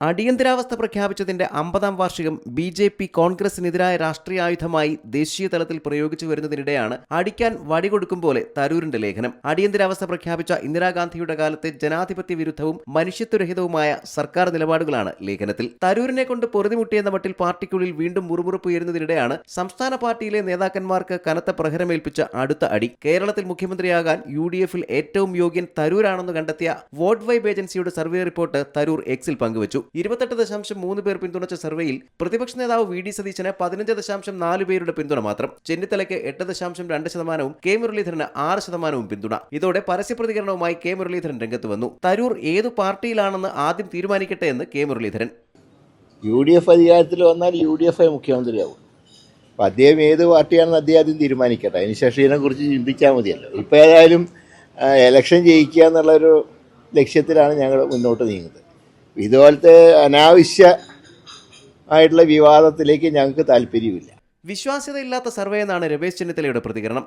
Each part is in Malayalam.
അടിയന്തരാവസ്ഥ പ്രഖ്യാപിച്ചതിന്റെ 50-ാം വാർഷികം ബി.ജെ.പി. കോൺഗ്രസിനെതിരായ രാഷ്ട്രീയായുധമായി ദേശീയ തലത്തിൽ പ്രയോഗിച്ചു വരുന്നതിനിടെയാണ് അടിക്കാൻ വടികൊടുക്കും പോലെ തരൂരിന്റെ ലേഖനം. അടിയന്തരാവസ്ഥ പ്രഖ്യാപിച്ച ഇന്ദിരാഗാന്ധിയുടെ കാലത്തെ ജനാധിപത്യ വിരുദ്ധവും മനുഷ്യത്വരഹിതവുമായ സർക്കാർ നിലപാടുകളാണ് ലേഖനത്തിൽ. തരൂരിനെ കൊണ്ട് പൊറുതിമുട്ടിയെന്ന മട്ടിൽ പാർട്ടിക്കുള്ളിൽ വീണ്ടും മുറുമുറുപ്പ് ഉയരുന്നതിനിടെയാണ് സംസ്ഥാന പാർട്ടിയിലെ നേതാക്കന്മാർക്ക് കനത്ത പ്രഹരമേൽപ്പിച്ച അടുത്ത അടി. കേരളത്തിൽ മുഖ്യമന്ത്രിയാകാൻ യു.ഡി.എഫിൽ ഏറ്റവും യോഗ്യൻ തരൂരാണെന്ന് കണ്ടെത്തിയ വോട്ട് വൈബ് ഏജൻസിയുടെ സർവേ റിപ്പോർട്ട് തരൂർ എക്സിൽ പങ്കുവച്ചു. 28.3 പേർ പിന്തുണച്ച സർവേയിൽ പ്രതിപക്ഷ നേതാവ് വി.ഡി. സതീശന് 15.4 പേരുടെ പിന്തുണ മാത്രം. ചെന്നിത്തലയ്ക്ക് 8.2%, കെ മുരളീധരന് 6% പിന്തുണ. ഇതോടെ പരസ്യപ്രതികരണവുമായി കെ മുരളീധരൻ രംഗത്ത് വന്നു. തരൂർ ഏതു പാർട്ടിയിലാണെന്ന് ആദ്യം തീരുമാനിക്കട്ടെ എന്ന് കെ മുരളീധരൻ. യു.ഡി.എഫ് അധികാരത്തിൽ വന്നാൽ യു.ഡി.എഫ് മുഖ്യമന്ത്രിയാവും. അപ്പം അദ്ദേഹം ഏത് പാർട്ടിയാണെന്ന് അദ്ദേഹം ആദ്യം തീരുമാനിക്കട്ടെ. അതിനുശേഷം ഇതിനെക്കുറിച്ച് ചിന്തിച്ചാൽ മതിയല്ലോ. ഇപ്പോൾ ഏതായാലും ഇലക്ഷൻ ജയിക്കുക എന്നുള്ളൊരു ലക്ഷ്യത്തിലാണ് ഞങ്ങൾ മുന്നോട്ട് നീങ്ങുന്നത്. ഇതുപോലത്തെ അനാവശ്യ ആയിട്ടുള്ള വിവാദത്തിലേക്ക് ഞങ്ങൾക്ക് താല്പര്യമില്ല. വിശ്വാസ്യതയില്ലാത്ത സർവേ എന്നാണ് രമേശ് ചെന്നിത്തലയുടെ പ്രതികരണം.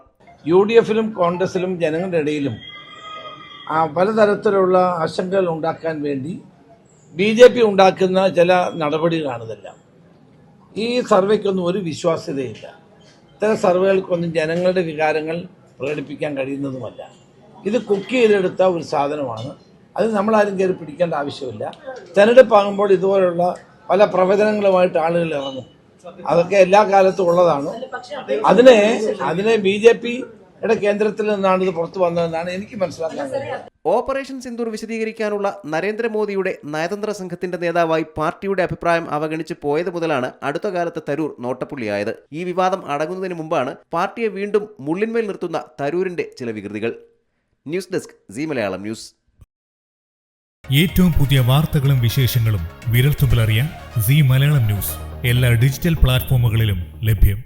യു.ഡി.എഫിലും കോൺഗ്രസിലും ജനങ്ങളുടെ ഇടയിലും പലതരത്തിലുള്ള ആശങ്കകൾ ഉണ്ടാക്കാൻ വേണ്ടി ബി.ജെ.പി. ഉണ്ടാക്കുന്ന ചില നടപടികളാണിതെല്ലാം. ഈ സർവേക്കൊന്നും ഒരു വിശ്വാസ്യതയില്ല. ഇത്തരം സർവേകൾക്കൊന്നും ജനങ്ങളുടെ വികാരങ്ങൾ പ്രകടിപ്പിക്കാൻ കഴിയുന്നതുമല്ല. ഇത് കുക്ക് ചെയ്തെടുത്ത ഒരു സാധനമാണ്. അത് നമ്മളാരും കയറി പിടിക്കേണ്ട ആവശ്യമില്ല. തെരഞ്ഞെടുപ്പ് ആകുമ്പോൾ ഇതുപോലുള്ള പല പ്രവചനങ്ങളുമായിട്ട് ആളുകൾ ഇറങ്ങും. അതൊക്കെ എല്ലാ കാലത്തും ഉള്ളതാണ്. അതിനെ ബി.ജെ.പിയുടെ കേന്ദ്രത്തിൽ നിന്നാണ് ഇത് പുറത്തു വന്നതെന്നാണ് എനിക്ക് മനസ്സിലാക്കാൻ കഴിയുന്നത്. ഓപ്പറേഷൻ സിന്ദൂർ വിശദീകരിക്കാനുള്ള നരേന്ദ്രമോദിയുടെ നയതന്ത്ര സംഘത്തിന്റെ നേതാവായി പാർട്ടിയുടെ അഭിപ്രായം അവഗണിച്ച് പോയത് മുതലാണ് അടുത്ത കാലത്ത് തരൂർ നോട്ടപ്പുള്ളിയായത്. ഈ വിവാദം അടങ്ങുന്നതിന് മുമ്പാണ് പാർട്ടിയെ വീണ്ടും മുള്ളിന്മേൽ നിർത്തുന്ന തരൂരിന്റെ ചില വികൃതികൾ. News desk Zee Malayalam news. ഏറ്റവും പുതിയ വാർത്തകളും വിശേഷങ്ങളും വിരൽത്തുമ്പിലറിയാൻ സി മലയാളം ന്യൂസ് എല്ലാ ഡിജിറ്റൽ പ്ലാറ്റ്ഫോമുകളിലും ലഭ്യം.